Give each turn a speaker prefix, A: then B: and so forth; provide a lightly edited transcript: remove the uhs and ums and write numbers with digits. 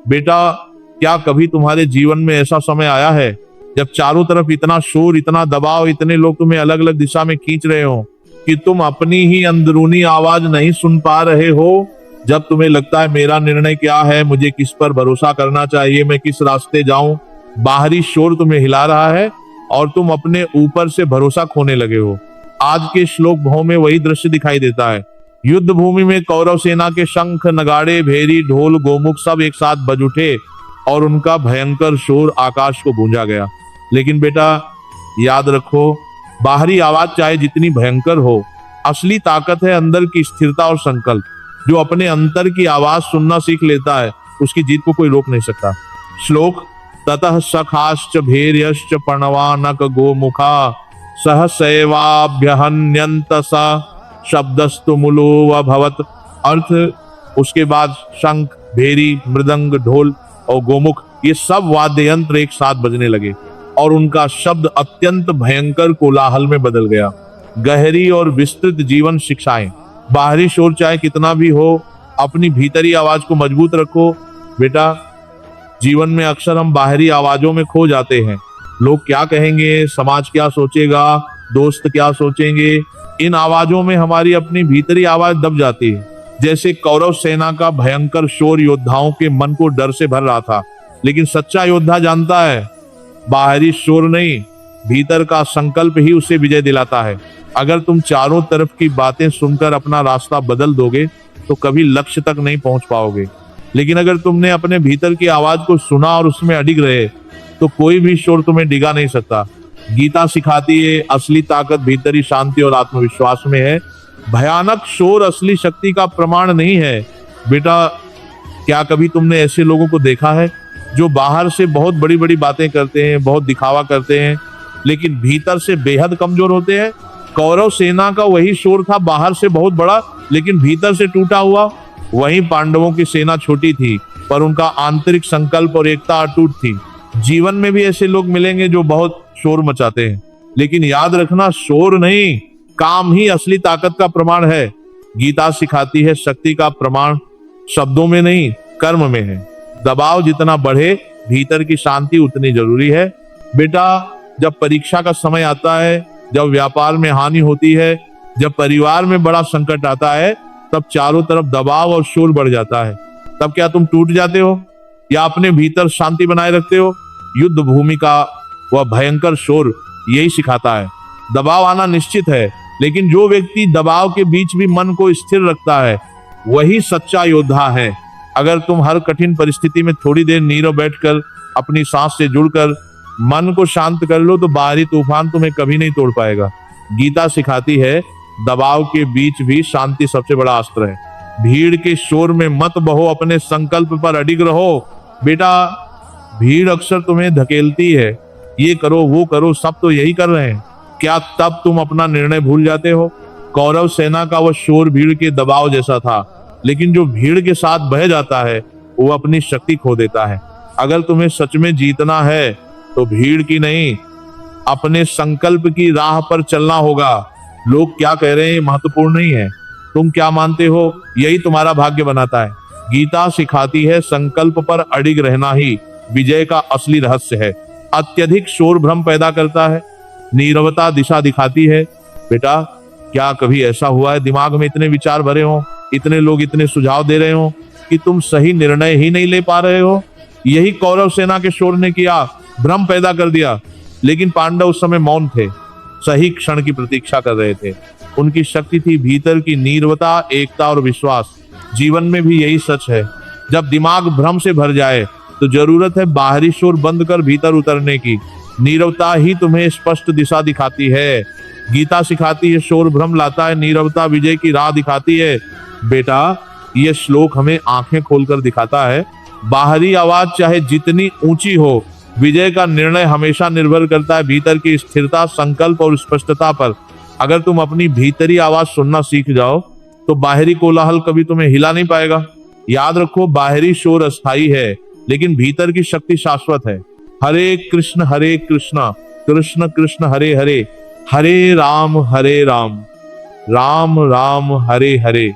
A: बेटा, क्या कभी तुम्हारे जीवन में ऐसा समय आया है जब चारों तरफ इतना शोर, इतना दबाव, इतने लोग तुम्हें अलग अलग दिशा में खींच रहे हो कि तुम अपनी ही अंदरूनी आवाज नहीं सुन पा रहे हो? जब तुम्हें लगता है मेरा निर्णय क्या है, मुझे किस पर भरोसा करना चाहिए, मैं किस रास्ते जाऊं, बाहरी शोर तुम्हें हिला रहा है और तुम अपने ऊपर से भरोसा खोने लगे हो। आज के श्लोक भाव में वही दृश्य दिखाई देता है। युद्ध भूमि में कौरव सेना के शंख, नगाड़े, भेरी, ढोल, गोमुख सब एक साथ बज उठे और उनका भयंकर शोर आकाश को गूंजा गया। लेकिन बेटा, याद रखो, बाहरी आवाज चाहे जितनी भयंकर हो, असली ताकत है अंदर की स्थिरता और संकल्प। जो अपने अंतर की आवाज सुनना सीख लेता है, उसकी जीत को कोई रोक नहीं सकता। श्लोक: ततः सखाश्च भैर्यश्च प्रणवानक गोमुखा सहसैवाभ्यहन्यन्त स शब्दस्तु मुलो अभवत्। अर्थ: उसके बाद शंख, भेरी, मृदंग, ढोल और गोमुख ये सब वाद्य यंत्र एक साथ बजने लगे और उनका शब्द अत्यंत भयंकर कोलाहल में बदल गया। गहरी और विस्तृत जीवन शिक्षाएं: बाहरी शोर चाहे कितना भी हो, अपनी भीतरी आवाज को मजबूत रखो। बेटा, जीवन में अक्सर हम बाहरी आवाजों में खो जाते हैं। लोग क्या कहेंगे, समाज क्या सोचेगा, दोस्त क्या सोचेंगे, इन आवाजों में हमारी अपनी भीतरी आवाज दब जाती है। जैसे कौरव सेना का भयंकर शोर योद्धाओं के मन को डर से भर रहा था, लेकिन सच्चा योद्धा जानता है बाहरी शोर नहीं, भीतर का संकल्प ही उसे विजय दिलाता है। अगर तुम चारों तरफ की बातें सुनकर अपना रास्ता बदल दोगे तो कभी लक्ष्य तक नहीं पहुंच पाओगे। लेकिन अगर तुमने अपने भीतर की आवाज को सुना और उसमें अडिग रहे तो कोई भी शोर तुम्हें डिगा नहीं सकता। गीता सिखाती है असली ताकत भीतरी शांति और आत्मविश्वास में है। भयानक शोर असली शक्ति का प्रमाण नहीं है। बेटा, क्या कभी तुमने ऐसे लोगों को देखा है जो बाहर से बहुत बड़ी बड़ी बातें करते हैं, बहुत दिखावा करते हैं, लेकिन भीतर से बेहद कमजोर होते हैं? कौरव सेना का वही शोर था, बाहर से बहुत बड़ा लेकिन भीतर से टूटा हुआ। वहीं पांडवों की सेना छोटी थी पर उनका आंतरिक संकल्प और एकता अटूट थी। जीवन में भी ऐसे लोग मिलेंगे जो बहुत शोर मचाते हैं, लेकिन याद रखना, शोर नहीं, काम ही असली ताकत का प्रमाण है। गीता सिखाती है शक्ति का प्रमाण शब्दों में नहीं, कर्म में है। दबाव जितना बढ़े, भीतर की शांति उतनी जरूरी है। बेटा, जब परीक्षा का समय आता है, जब व्यापार में हानि होती है, जब परिवार में बड़ा संकट आता है, तब चारों तरफ दबाव और शोर बढ़ जाता है। तब क्या तुम टूट जाते हो या अपने भीतर शांति बनाए रखते हो? युद्ध भूमि का वह भयंकर शोर यही सिखाता है। दबाव आना निश्चित है, लेकिन जो व्यक्ति दबाव के बीच भी मन को स्थिर रखता है वही सच्चा योद्धा है। अगर तुम हर कठिन परिस्थिति में थोड़ी देर नीरव बैठकर अपनी सांस से जुड़कर मन को शांत कर लो तो बाहरी तूफान तुम्हें कभी नहीं तोड़ पाएगा। गीता सिखाती है दबाव के बीच भी शांति सबसे बड़ा अस्त्र है। भीड़ के शोर में मत बहो, अपने संकल्प पर अडिग रहो। बेटा, भीड़ अक्सर तुम्हें धकेलती है, ये करो वो करो, सब तो यही कर रहे हैं। क्या तब तुम अपना निर्णय भूल जाते हो? कौरव सेना का वह शोर भीड़ के दबाव जैसा था, लेकिन जो भीड़ के साथ बह जाता है वो अपनी शक्ति खो देता है। अगर तुम्हें सच में जीतना है तो भीड़ की नहीं, अपने संकल्प की राह पर चलना होगा। लोग क्या कह रहे हैं महत्वपूर्ण नहीं है, तुम क्या मानते हो यही तुम्हारा भाग्य बनाता है। गीता सिखाती है संकल्प पर अडिग रहना ही विजय का असली रहस्य है। अत्यधिक शोर भ्रम पैदा करता है, नीरवता दिशा दिखाती है। बेटा, क्या कभी ऐसा हुआ है दिमाग में इतने विचार भरे हो, इतने लोग इतने सुझाव दे रहे हो कि तुम सही निर्णय ही नहीं ले पा रहे हो? यही कौरव सेना के शोर ने किया, भ्रम पैदा कर दिया। लेकिन पांडव उस समय मौन थे, सही क्षण की प्रतीक्षा कर रहे थे। उनकी शक्ति थी भीतर की नीरवता, एकता और विश्वास। जीवन में भी यही सच है। जब दिमाग भ्रम से भर जाए तो जरूरत है बाहरी शोर बंद कर भीतर उतरने की। नीरवता ही तुम्हें स्पष्ट दिशा दिखाती है। गीता सिखाती है शोर भ्रम लाता है, नीरवता विजय की राह दिखाती है। बेटा, ये श्लोक हमें आंखें खोलकर दिखाता है बाहरी आवाज चाहे जितनी ऊंची हो, विजय का निर्णय हमेशा निर्भर करता है भीतर की स्थिरता, संकल्प और स्पष्टता पर। अगर तुम अपनी भीतरी आवाज सुनना सीख जाओ तो बाहरी कोलाहल कभी तुम्हें हिला नहीं पाएगा। याद रखो, बाहरी शोर अस्थायी है लेकिन भीतर की शक्ति शाश्वत है। हरे कृष्ण कृष्ण कृष्ण हरे हरे, हरे राम राम राम हरे हरे।